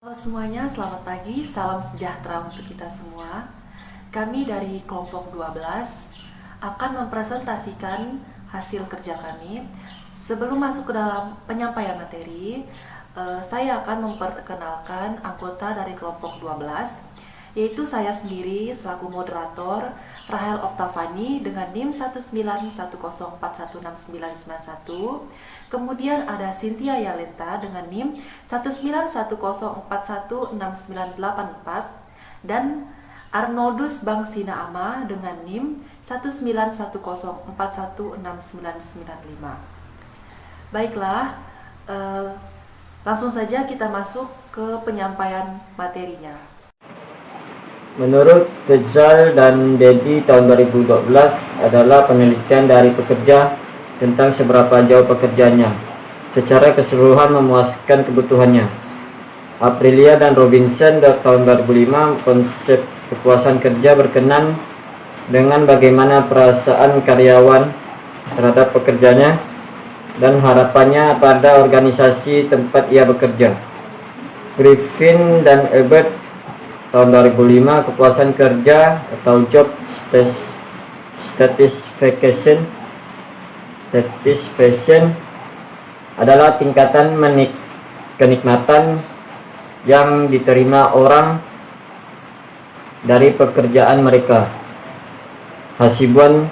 Halo semuanya, selamat pagi, salam sejahtera untuk kita semua. Kami dari kelompok 12 akan mempresentasikan hasil kerja kami. Sebelum masuk ke dalam penyampaian materi, saya akan memperkenalkan anggota dari kelompok 12, yaitu saya sendiri selaku moderator Rahel Oktavani dengan NIM 19104169991. Kemudian ada Cynthia Yalenta dengan NIM 19104169984 dan Arnoldus Bangsina Ama dengan NIM 19104169995. Baiklah, langsung saja kita masuk ke penyampaian materinya. Menurut Faisal dan Dedi, tahun 2012 adalah penelitian dari pekerja tentang seberapa jauh pekerjaannya secara keseluruhan memuaskan kebutuhannya. Aprilia dan Robinson tahun 2005, konsep kepuasan kerja berkenan dengan bagaimana perasaan karyawan terhadap pekerjanya dan harapannya pada organisasi tempat ia bekerja. Griffin dan Ebert tahun 2005, kepuasan kerja atau job satisfaction adalah tingkatan kenikmatan yang diterima orang dari pekerjaan mereka. Hasibuan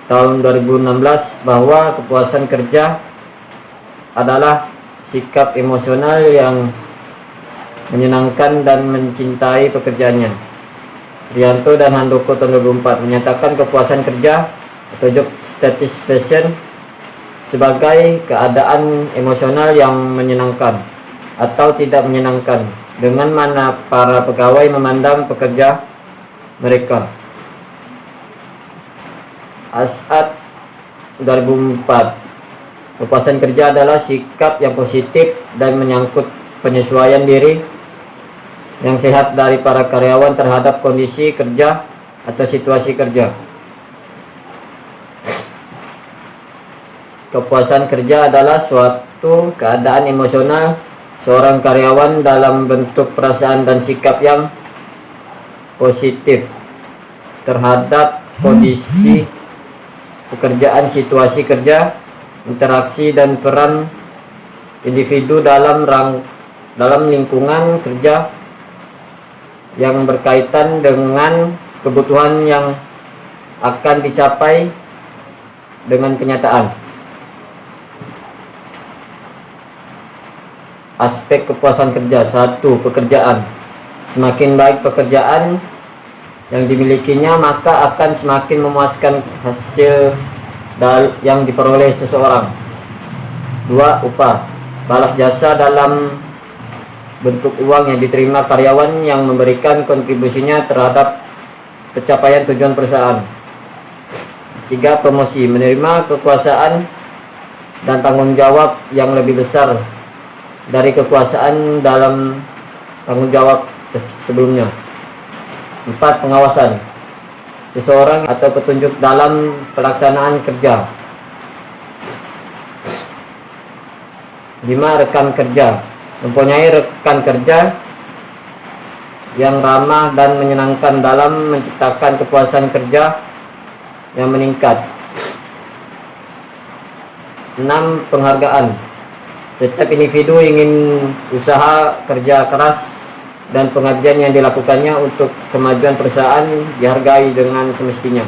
tahun 2016 bahwa kepuasan kerja adalah sikap emosional yang menyenangkan dan mencintai pekerjaannya. Rianto dan Handoko tahun 2004 menyatakan kepuasan kerja atau job satisfaction sebagai keadaan emosional yang menyenangkan atau tidak menyenangkan dengan mana para pegawai memandang pekerja mereka. As'ad 2004, kepuasan kerja adalah sikap yang positif dan menyangkut penyesuaian diri yang sehat dari para karyawan terhadap kondisi kerja atau situasi kerja. Kepuasan kerja adalah suatu keadaan emosional seorang karyawan dalam bentuk perasaan dan sikap yang positif terhadap kondisi pekerjaan, situasi kerja, interaksi dan peran individu dalam lingkungan kerja yang berkaitan dengan kebutuhan yang akan dicapai dengan kenyataan. Aspek kepuasan kerja. 1. Pekerjaan. Semakin baik pekerjaan yang dimilikinya, maka akan semakin memuaskan hasil yang diperoleh seseorang. 2. Upah. Balas jasa dalam bentuk uang yang diterima karyawan yang memberikan kontribusinya terhadap pencapaian tujuan perusahaan. 3. Promosi. Menerima kekuasaan dan tanggung jawab yang lebih besar dari kekuasaan dalam tanggung jawab sebelumnya. 4. Pengawasan seseorang atau petunjuk dalam pelaksanaan kerja. 5. Rekan kerja. Mempunyai rekan kerja yang ramah dan menyenangkan dalam menciptakan kepuasan kerja yang meningkat. 6. Penghargaan. Setiap individu ingin usaha kerja keras dan pengabdian yang dilakukannya untuk kemajuan perusahaan dihargai dengan semestinya.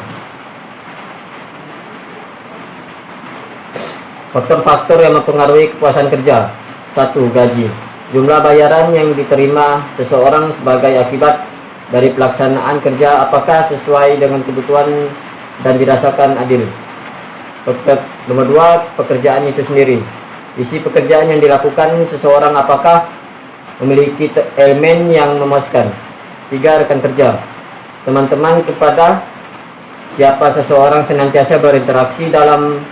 Faktor-faktor yang mempengaruhi kepuasan kerja. 1. Gaji. Jumlah bayaran yang diterima seseorang sebagai akibat dari pelaksanaan kerja apakah sesuai dengan kebutuhan dan dirasakan adil. Nomor 2. Pekerjaan itu sendiri. Isi pekerjaan yang dilakukan seseorang apakah memiliki elemen yang memuaskan. 3. Rekan kerja. Teman-teman kepada siapa seseorang senantiasa berinteraksi dalam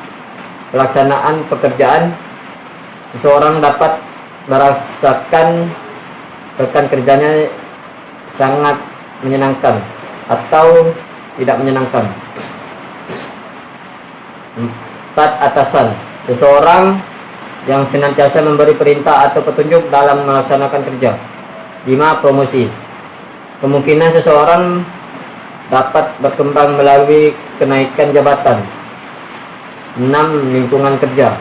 pelaksanaan pekerjaan. Seseorang dapat merasakan rekan kerjanya sangat menyenangkan atau tidak menyenangkan. 4. Atasan. Seseorang yang senantiasa memberi perintah atau petunjuk dalam melaksanakan kerja. 5. Promosi. Kemungkinan seseorang dapat berkembang melalui kenaikan jabatan. 6. Lingkungan kerja.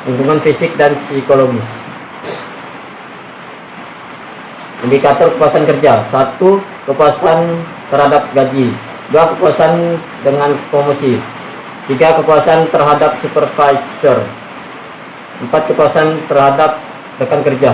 Lingkungan fisik dan psikologis. Indikator kepuasan kerja. 1. Kepuasan terhadap gaji. 2. Kepuasan dengan promosi. 3. Kepuasan terhadap supervisor. 4. Kepuasan terhadap rekan kerja.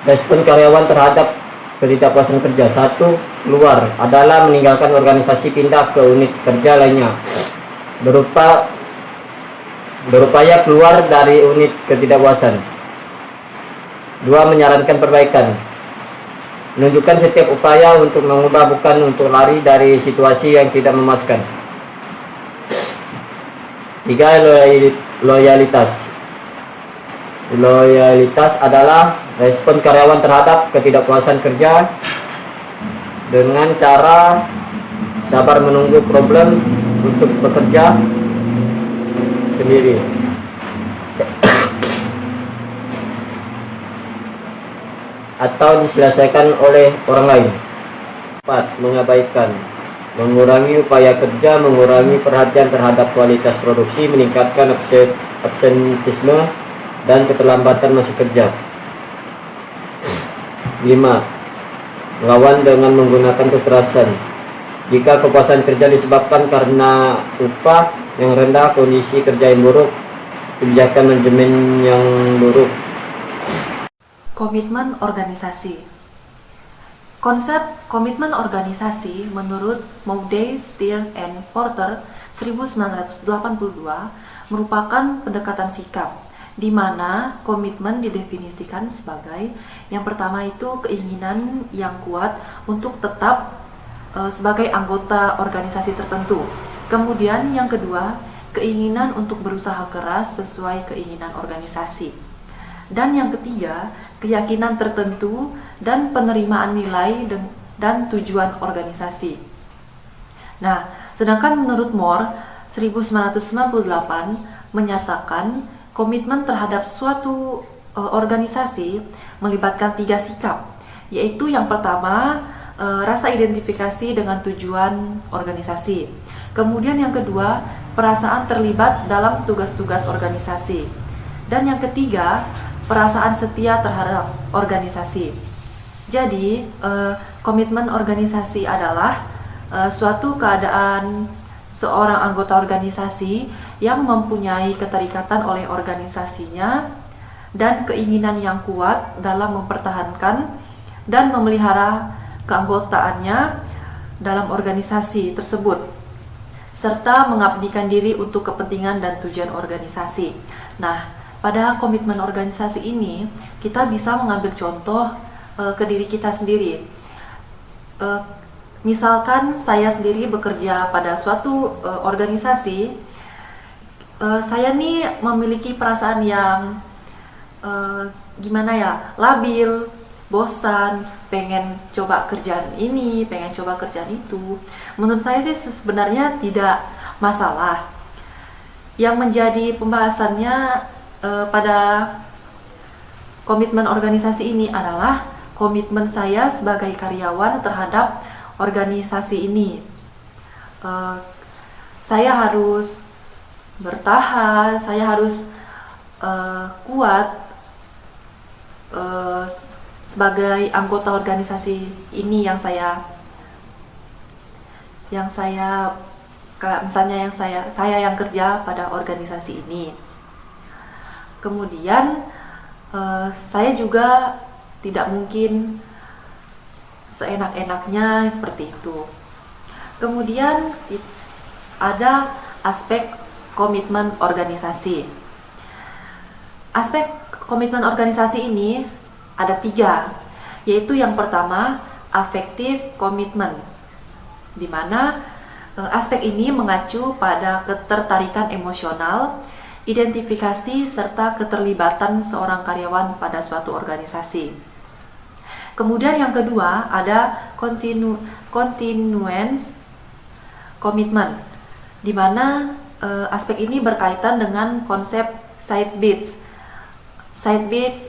Respon karyawan terhadap ketidakpuasan kerja. 1. Keluar adalah meninggalkan organisasi, pindah ke unit kerja lainnya. Berupaya keluar dari unit ketidakpuasan. 2. Menyarankan perbaikan. Menunjukkan setiap upaya untuk mengubah, bukan untuk lari dari situasi yang tidak memuaskan. 3. Loyalitas. Loyalitas adalah respon karyawan terhadap ketidakpuasan kerja dengan cara sabar menunggu problem untuk bekerja sendiri. Atau diselesaikan oleh orang lain. 4. Mengabaikan. Mengurangi upaya kerja, mengurangi perhatian terhadap kualitas produksi, meningkatkan absentisme dan keterlambatan masuk kerja. 5. Melawan dengan menggunakan kekerasan. Jika kepuasan kerja disebabkan karena upah yang rendah, kondisi kerja yang buruk, kebijakan manajemen yang buruk. Komitmen organisasi. Konsep komitmen organisasi menurut Maude, Steers, and Porter 1982 merupakan pendekatan sikap, di mana komitmen didefinisikan sebagai yang pertama itu keinginan yang kuat untuk tetap sebagai anggota organisasi tertentu. Kemudian yang kedua, keinginan untuk berusaha keras sesuai keinginan organisasi. Dan yang ketiga, keyakinan tertentu dan penerimaan nilai dan tujuan organisasi. Nah, sedangkan menurut Moore 1998 menyatakan komitmen terhadap suatu organisasi melibatkan 3 sikap, yaitu yang pertama rasa identifikasi dengan tujuan organisasi. Kemudian yang kedua, perasaan terlibat dalam tugas-tugas organisasi. Dan yang ketiga, perasaan setia terhadap organisasi. Jadi, komitmen organisasi adalah suatu keadaan seorang anggota organisasi yang mempunyai keterikatan oleh organisasinya dan keinginan yang kuat dalam mempertahankan dan memelihara keanggotaannya dalam organisasi tersebut, serta mengabdikan diri untuk kepentingan dan tujuan organisasi. Nah, pada komitmen organisasi ini, kita bisa mengambil contoh ke diri kita sendiri. Misalkan saya sendiri bekerja pada suatu organisasi, saya nih memiliki perasaan yang labil, bosan, pengen coba kerjaan ini, pengen coba kerjaan itu. Menurut saya sih sebenarnya tidak masalah. Yang menjadi pembahasannya pada komitmen organisasi ini adalah komitmen saya sebagai karyawan terhadap organisasi ini. Saya harus bertahan, saya harus kuat sebagai anggota organisasi ini yang saya yang kerja pada organisasi ini. Kemudian saya juga tidak mungkin seenak-enaknya seperti itu. Kemudian ada aspek komitmen organisasi. Aspek komitmen organisasi ini ada 3, yaitu yang pertama affective commitment, di mana aspek ini mengacu pada ketertarikan emosional, identifikasi serta keterlibatan seorang karyawan pada suatu organisasi. Kemudian yang kedua ada continuance commitment, di mana aspek ini berkaitan dengan konsep side beats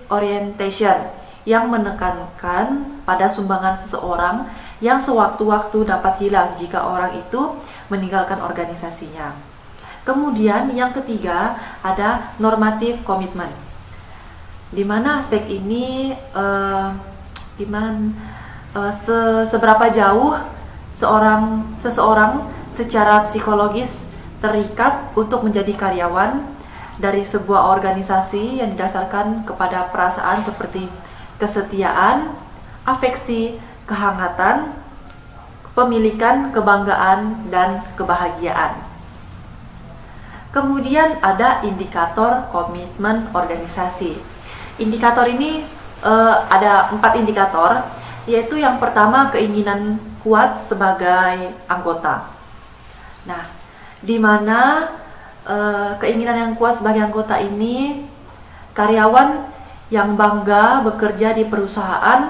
orientation yang menekankan pada sumbangan seseorang yang sewaktu-waktu dapat hilang jika orang itu meninggalkan organisasinya. Kemudian yang ketiga ada normative commitment, di mana aspek ini seberapa jauh seseorang secara psikologis terikat untuk menjadi karyawan dari sebuah organisasi yang didasarkan kepada perasaan seperti kesetiaan, afeksi, kehangatan, kepemilikan, kebanggaan, dan kebahagiaan. Kemudian ada indikator komitmen organisasi. Indikator ini ada 4 indikator, yaitu yang pertama keinginan kuat sebagai anggota. Nah, di mana keinginan yang kuat sebagai anggota ini karyawan yang bangga bekerja di perusahaan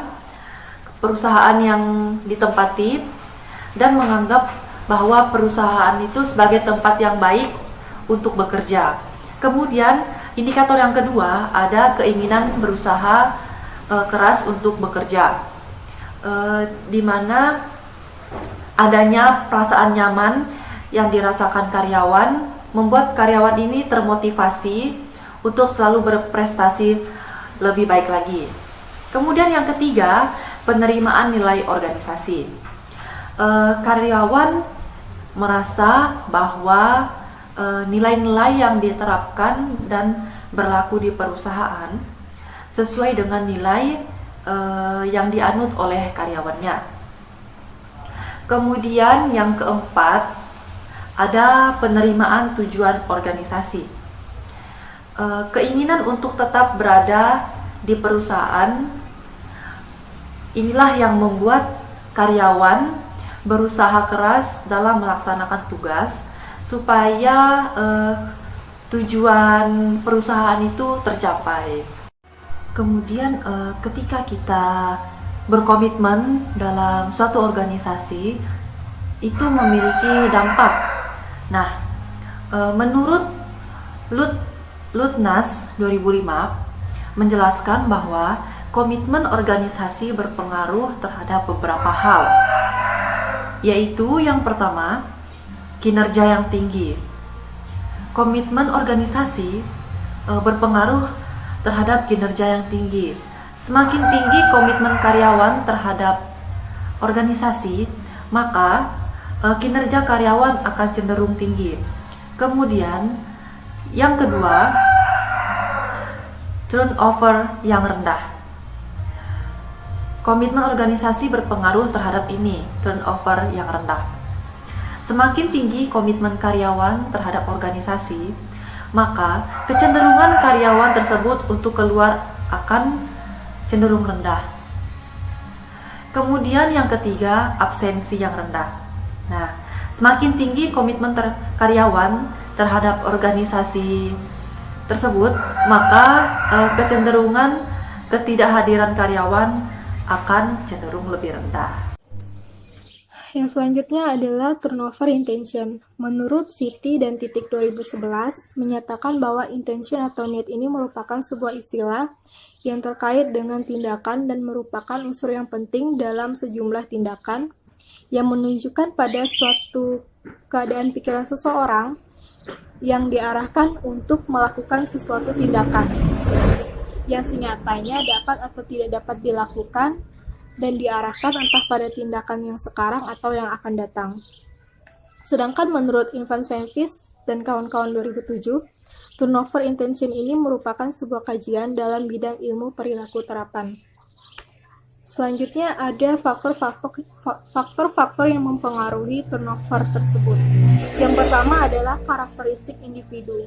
yang ditempati dan menganggap bahwa perusahaan itu sebagai tempat yang baik untuk bekerja. Kemudian indikator yang kedua ada keinginan berusaha keras untuk bekerja, di mana adanya perasaan nyaman yang dirasakan karyawan membuat karyawan ini termotivasi untuk selalu berprestasi lebih baik lagi. Kemudian yang ketiga, penerimaan nilai organisasi. Karyawan merasa bahwa nilai-nilai yang diterapkan dan berlaku di perusahaan sesuai dengan nilai yang dianut oleh karyawannya. Kemudian yang keempat ada penerimaan tujuan organisasi. Keinginan untuk tetap berada di perusahaan inilah yang membuat karyawan berusaha keras dalam melaksanakan tugas supaya tujuan perusahaan itu tercapai. Kemudian ketika kita berkomitmen dalam suatu organisasi, itu memiliki dampak. Nah, menurut Lutnas 2005 menjelaskan bahwa komitmen organisasi berpengaruh terhadap beberapa hal, yaitu yang pertama, kinerja yang tinggi. Komitmen organisasi berpengaruh terhadap kinerja yang tinggi. Semakin tinggi komitmen karyawan terhadap organisasi, maka kinerja karyawan akan cenderung tinggi. Kemudian yang kedua, turnover yang rendah. Komitmen organisasi berpengaruh terhadap ini, turnover yang rendah. Semakin tinggi komitmen karyawan terhadap organisasi, maka kecenderungan karyawan tersebut untuk keluar akan cenderung rendah. Kemudian yang ketiga, absensi yang rendah. Nah, semakin tinggi komitmen karyawan terhadap organisasi tersebut, maka kecenderungan ketidakhadiran karyawan akan cenderung lebih rendah. Yang selanjutnya adalah turnover intention. Menurut Siti dan Titik 2011, menyatakan bahwa intention atau niat ini merupakan sebuah istilah yang terkait dengan tindakan dan merupakan unsur yang penting dalam sejumlah tindakan yang menunjukkan pada suatu keadaan pikiran seseorang yang diarahkan untuk melakukan sesuatu tindakan yang senyatanya dapat atau tidak dapat dilakukan dan diarahkan entah pada tindakan yang sekarang atau yang akan datang. Sedangkan menurut Ivan Semvis dan kawan-kawan 2007, turnover intention ini merupakan sebuah kajian dalam bidang ilmu perilaku terapan. Selanjutnya ada faktor-faktor yang mempengaruhi turnover tersebut. Yang pertama adalah karakteristik individu.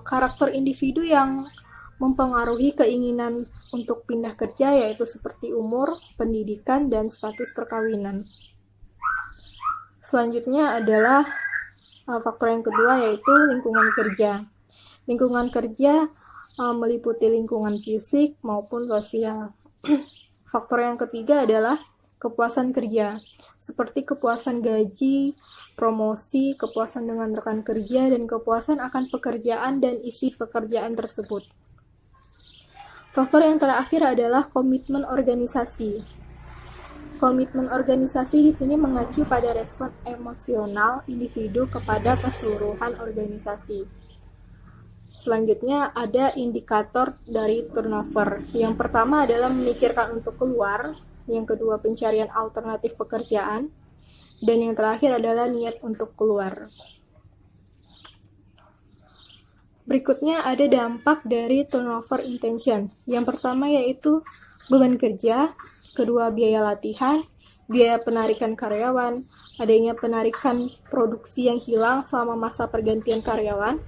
Karakter individu yang mempengaruhi keinginan untuk pindah kerja yaitu seperti umur, pendidikan, dan status perkawinan. Selanjutnya adalah faktor yang kedua yaitu lingkungan kerja. Lingkungan kerja meliputi lingkungan fisik maupun sosial. Faktor yang ketiga adalah kepuasan kerja, seperti kepuasan gaji, promosi, kepuasan dengan rekan kerja, dan kepuasan akan pekerjaan dan isi pekerjaan tersebut. Faktor yang terakhir adalah komitmen organisasi. Komitmen organisasi di sini mengacu pada respon emosional individu kepada keseluruhan organisasi. Selanjutnya ada indikator dari turnover. Yang pertama adalah memikirkan untuk keluar, yang kedua pencarian alternatif pekerjaan, dan yang terakhir adalah niat untuk keluar. Berikutnya ada dampak dari turnover intention. Yang pertama yaitu beban kerja, kedua biaya latihan, biaya penarikan karyawan, adanya penarikan produksi yang hilang selama masa pergantian karyawan,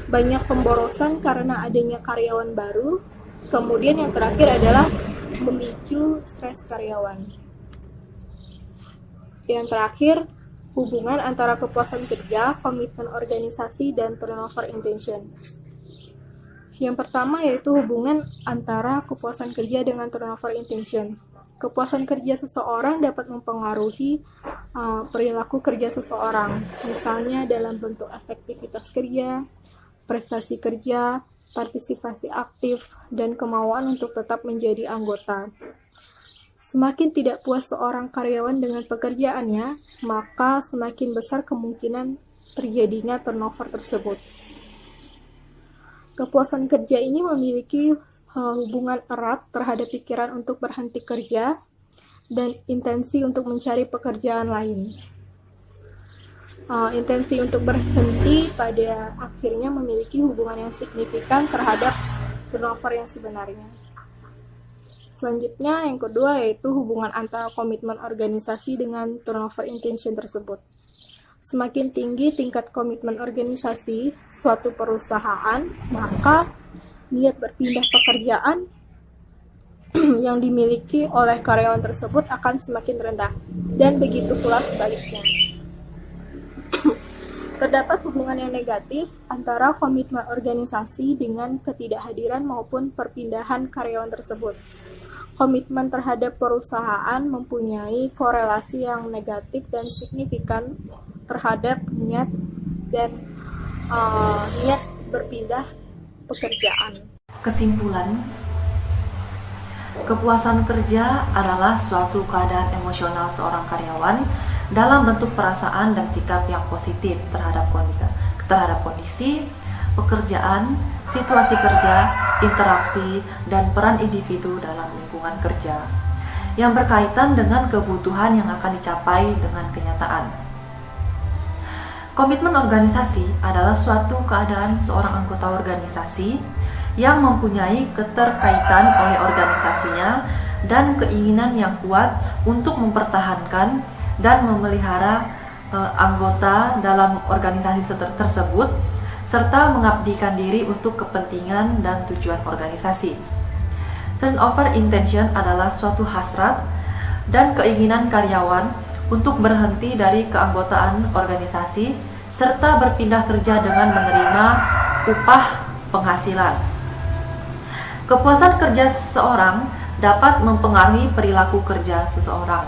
banyak pemborosan karena adanya karyawan baru, kemudian yang terakhir adalah memicu stres karyawan. Yang terakhir, hubungan antara kepuasan kerja, komitmen organisasi, dan turnover intention. Yang pertama yaitu hubungan antara kepuasan kerja dengan turnover intention. Kepuasan kerja seseorang dapat mempengaruhi perilaku kerja seseorang, misalnya dalam bentuk efektivitas kerja, prestasi kerja, partisipasi aktif, dan kemauan untuk tetap menjadi anggota. Semakin tidak puas seorang karyawan dengan pekerjaannya, maka semakin besar kemungkinan terjadinya turnover tersebut. Kepuasan kerja ini memiliki hubungan erat terhadap pikiran untuk berhenti kerja dan intensi untuk mencari pekerjaan lain. Intensi untuk berhenti pada akhirnya memiliki hubungan yang signifikan terhadap turnover yang sebenarnya. Selanjutnya, yang kedua yaitu hubungan antara komitmen organisasi dengan turnover intention tersebut. Semakin tinggi tingkat komitmen organisasi suatu perusahaan, maka niat berpindah pekerjaan yang dimiliki oleh karyawan tersebut akan semakin rendah, dan begitu pula sebaliknya. Terdapat hubungan yang negatif antara komitmen organisasi dengan ketidakhadiran maupun perpindahan karyawan tersebut. Komitmen terhadap perusahaan mempunyai korelasi yang negatif dan signifikan terhadap niat berpindah pekerjaan. Kesimpulan, kepuasan kerja adalah suatu keadaan emosional seorang karyawan dalam bentuk perasaan dan sikap yang positif terhadap kondisi, pekerjaan, situasi kerja, interaksi, dan peran individu dalam lingkungan kerja yang berkaitan dengan kebutuhan yang akan dicapai dengan kenyataan. Komitmen organisasi adalah suatu keadaan seorang anggota organisasi yang mempunyai keterkaitan oleh organisasinya dan keinginan yang kuat untuk mempertahankan dan memelihara anggota dalam organisasi tersebut, serta mengabdikan diri untuk kepentingan dan tujuan organisasi. Turnover intention adalah suatu hasrat dan keinginan karyawan untuk berhenti dari keanggotaan organisasi, serta berpindah kerja dengan menerima upah penghasilan. Kepuasan kerja seseorang dapat mempengaruhi perilaku kerja seseorang,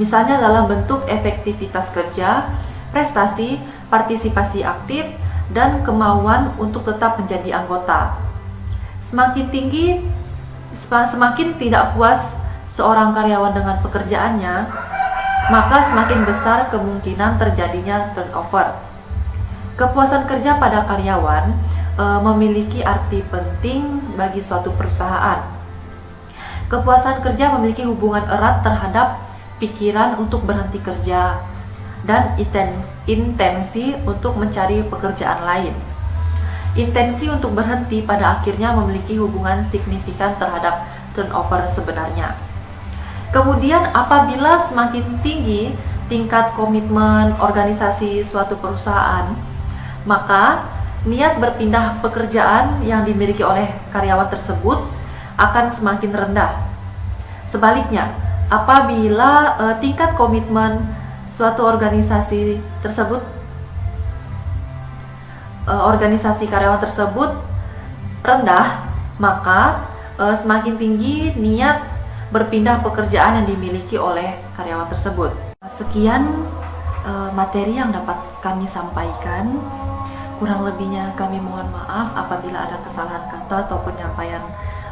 misalnya dalam bentuk efektivitas kerja, prestasi, partisipasi aktif, dan kemauan untuk tetap menjadi anggota. Semakin tidak puas seorang karyawan dengan pekerjaannya, maka semakin besar kemungkinan terjadinya turnover. Kepuasan kerja pada karyawan memiliki arti penting bagi suatu perusahaan. Kepuasan kerja memiliki hubungan erat terhadap pikiran untuk berhenti kerja dan intensi untuk mencari pekerjaan lain. Intensi untuk berhenti pada akhirnya memiliki hubungan signifikan terhadap turnover sebenarnya. Kemudian apabila semakin tinggi tingkat komitmen organisasi suatu perusahaan, maka niat berpindah pekerjaan yang dimiliki oleh karyawan tersebut akan semakin rendah. Sebaliknya, apabila tingkat komitmen suatu organisasi tersebut, organisasi karyawan tersebut rendah, maka semakin tinggi niat berpindah pekerjaan yang dimiliki oleh karyawan tersebut. Sekian materi yang dapat kami sampaikan. Kurang lebihnya kami mohon maaf apabila ada kesalahan kata atau penyampaian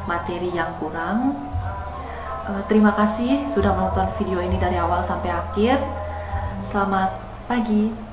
materi yang kurang. Terima kasih sudah menonton video ini dari awal sampai akhir. Selamat pagi.